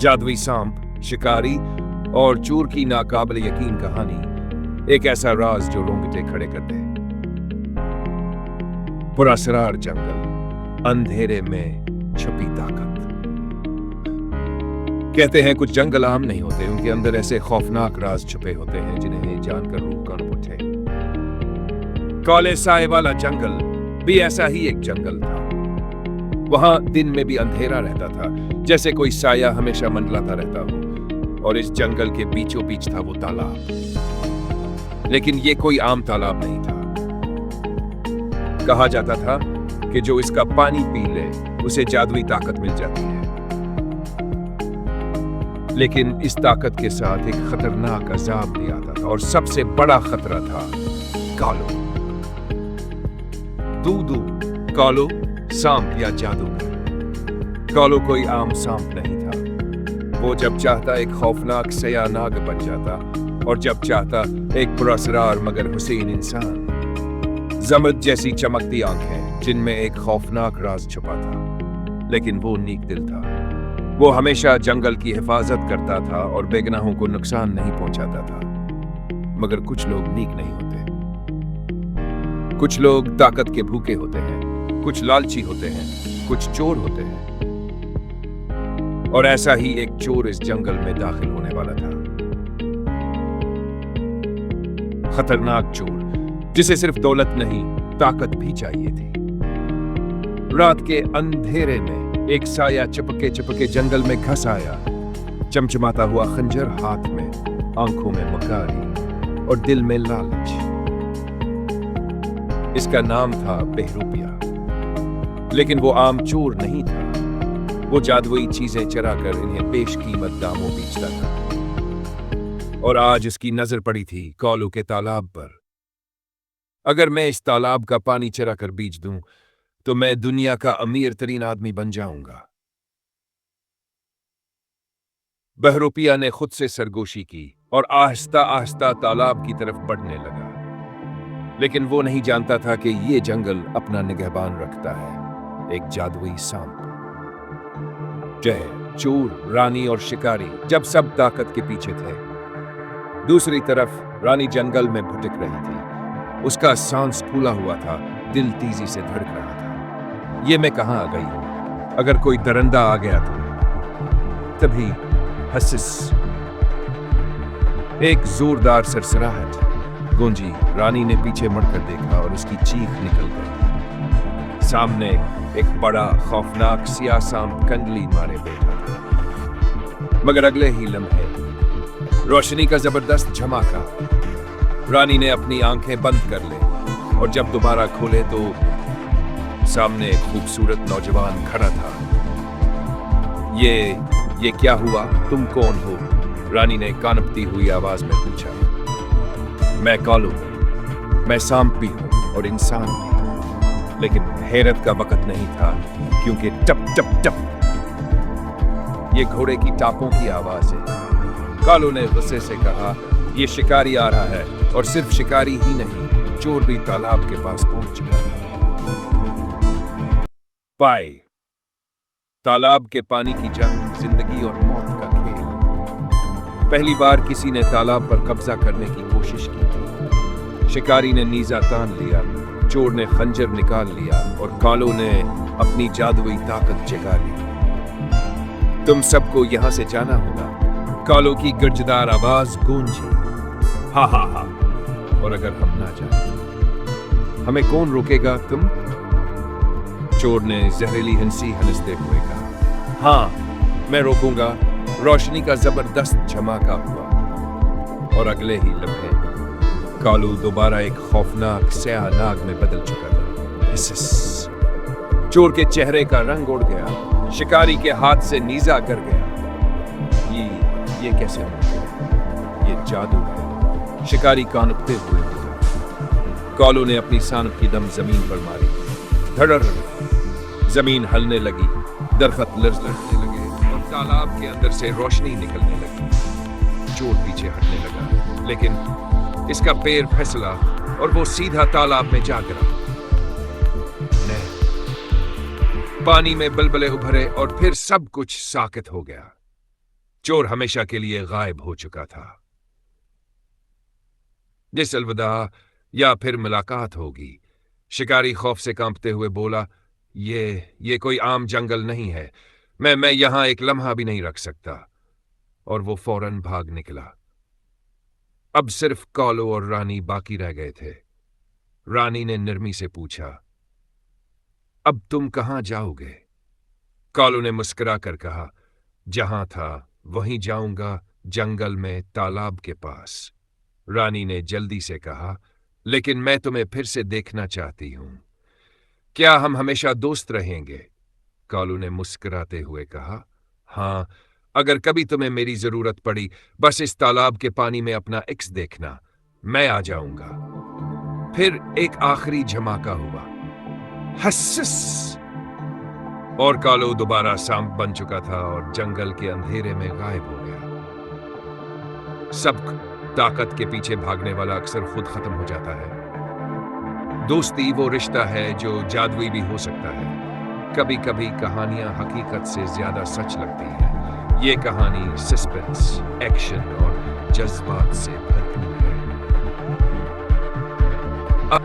जादुई सांप, शिकारी और चोर की नाकाबिल यकीन कहानी। एक ऐसा राज जो रोंगटे खड़े कर दे। पुरस्कार जंगल, अंधेरे में छुपी ताकत। कहते हैं कुछ जंगल आम नहीं होते, उनके अंदर ऐसे खौफनाक राज छुपे होते हैं जिन्हें जानकर रूह कांप उठे। काले साए वाला जंगल भी ऐसा ही एक जंगल था। वहां दिन में भी अंधेरा रहता था, जैसे कोई साया हमेशा मंडलाता रहता हो। और इस जंगल के बीचों बीच था वो तालाब। लेकिन ये कोई आम तालाब नहीं था। कहा जाता था कि जो इसका पानी पी ले उसे जादुई ताकत मिल जाती है। लेकिन इस ताकत के साथ एक खतरनाक अजाब भी आता था, और सबसे बड़ा खतरा था कालो। दूदू, कालो, सांप या जादूगर। कालो कोई आम सांप नहीं था। वो जब चाहता एक खौफनाक सया नाग बन जाता, और जब चाहता एक पुरस्कार मगर हुसैन इंसान। जमद जैसी चमकती आंखें जिनमें एक खौफनाक राज छुपा था। लेकिन वो नेक दिल था। वो हमेशा जंगल की हिफाजत करता था और बेगुनाहों को नुकसान नहीं पहुंचाता था। मगर कुछ लोग नेक नहीं होते। कुछ लोग ताकत के भूखे होते हैं, कुछ लालची होते हैं, कुछ चोर होते हैं। और ऐसा ही एक चोर इस जंगल में दाखिल होने वाला था। खतरनाक चोर जिसे सिर्फ दौलत नहीं, ताकत भी चाहिए थी। रात के अंधेरे में एक साया चपके चपके जंगल में घस आया, चमचमाता हुआ खंजर हाथ में, आंखों में मकारी और दिल में लालच। इसका नाम था बहरूपिया। लेकिन वो आम चोर नहीं था। वो जादुई चीजें चराकर इन्हें बेशकीमत दामों बेचता था। और आज उसकी नजर पड़ी थी कालो के तालाब पर। अगर मैं इस तालाब का पानी चराकर बेच दूं तो मैं दुनिया का अमीर तरीन आदमी बन जाऊंगा। बहरूपिया ने खुद से सरगोशी की और आहिस्ता आहिस्ता तालाब की तरफ बढ़ने लगा। लेकिन वो नहीं जानता था कि ये जंगल अपना निगहबान रखता है, एक जादुई सांप। जय, चोर, रानी और शिकारी जब सब ताकत के पीछे थे, दूसरी तरफ रानी जंगल में भटक रही थी। उसका सांस फूला हुआ था, दिल तेजी से धड़क रहा था। ये मैं कहां आ गई हूं? अगर कोई दरिंदा आ गया तो। तभी हसिस, एक जोरदार सरसराहट गूंजी। रानी ने पीछे मुड़कर देखा और उसकी चीख निकल गई। सामने एक बड़ा खौफनाक सियाह सांप कंडली मारे बैठा था। मगर अगले ही लम्हे रोशनी का जबरदस्त झमाका। रानी ने अपनी आंखें बंद कर ली और जब दोबारा खोले तो सामने एक खूबसूरत नौजवान खड़ा था। ये क्या हुआ? तुम कौन हो? रानी ने कांपती हुई आवाज में पूछा। मैं कालो, मैं सांप भी हूं और इंसान भी। लेकिन हैरत का वक्त नहीं था, क्योंकि टप टप टप ये घोड़े की टापों की आवाज है। कालो ने गुस्से से कहा, ये शिकारी आ रहा है, और सिर्फ शिकारी ही नहीं, चोर भी तालाब के पास पहुंच चुका था। पाए, तालाब के पानी की जंग, जिंदगी और मौत का खेल। पहली बार किसी ने तालाब पर कब्जा करने की कोशिश की थी। शिकारी ने नीजा तान लिया, चोर ने खंजर निकाल लिया और कालो ने अपनी जादुई ताकत जगा ली। तुम सबको यहां से जाना होगा। कालो की गर्जदार आवाज गूंजी। हा हा हा। और अगर हम ना जाए, हमें कौन रोकेगा? तुम? चोर ने जहरीली हंसी हंसते हुए कहा, हाँ, मैं रोकूंगा। रोशनी का जबरदस्त झमाका हुआ और अगले ही लम्हे कालू दोबारा एक खौफनाक स्याह नाग में बदल चुका था। हिस्स। चोर के चेहरे का रंग उड़ गया, शिकारी के हाथ से नीजा कर गया। ये कैसे हो गया? ये जादू है। शिकारी कांपते हुए बोला। कालू ने अपनी सांप की दम जमीन पर मारी। धड़र जमीन हलने लगी, दरख्त लड़ने लगे और तालाब के अंदर से रोशनी निकलने लगी। चोर पीछे हटने लगा, लेकिन इसका पैर फिसला और वो सीधा तालाब में जा गिरा। पानी में बलबले उभरे और फिर सब कुछ साकित हो गया। चोर हमेशा के लिए गायब हो चुका था। जिस अलविदा या फिर मुलाकात होगी। शिकारी खौफ से कांपते हुए बोला, ये कोई आम जंगल नहीं है। मैं यहां एक लम्हा भी नहीं रख सकता। और वो फौरन भाग निकला। अब सिर्फ कालू और रानी बाकी रह गए थे। रानी ने निर्मी से पूछा, अब तुम कहां जाओगे? कालू ने मुस्कुरा कर कहा, जहां था वहीं जाऊंगा, जंगल में तालाब के पास। रानी ने जल्दी से कहा, लेकिन मैं तुम्हें फिर से देखना चाहती हूं। क्या हम हमेशा दोस्त रहेंगे? कालू ने मुस्कुराते हुए कहा, हां, अगर कभी तुम्हें मेरी जरूरत पड़ी, बस इस तालाब के पानी में अपना एक्स देखना, मैं आ जाऊंगा। फिर एक आखिरी झमाका हुआ, हस्स, और कालू दोबारा सांप बन चुका था और जंगल के अंधेरे में गायब हो गया। सब ताकत के पीछे भागने वाला अक्सर खुद खत्म हो जाता है। दोस्ती वो रिश्ता है जो जादुई भी हो सकता है। कभी कभी कहानियां हकीकत से ज्यादा सच लगती हैं। ये कहानी सस्पेंस, एक्शन और जज्बात से भरी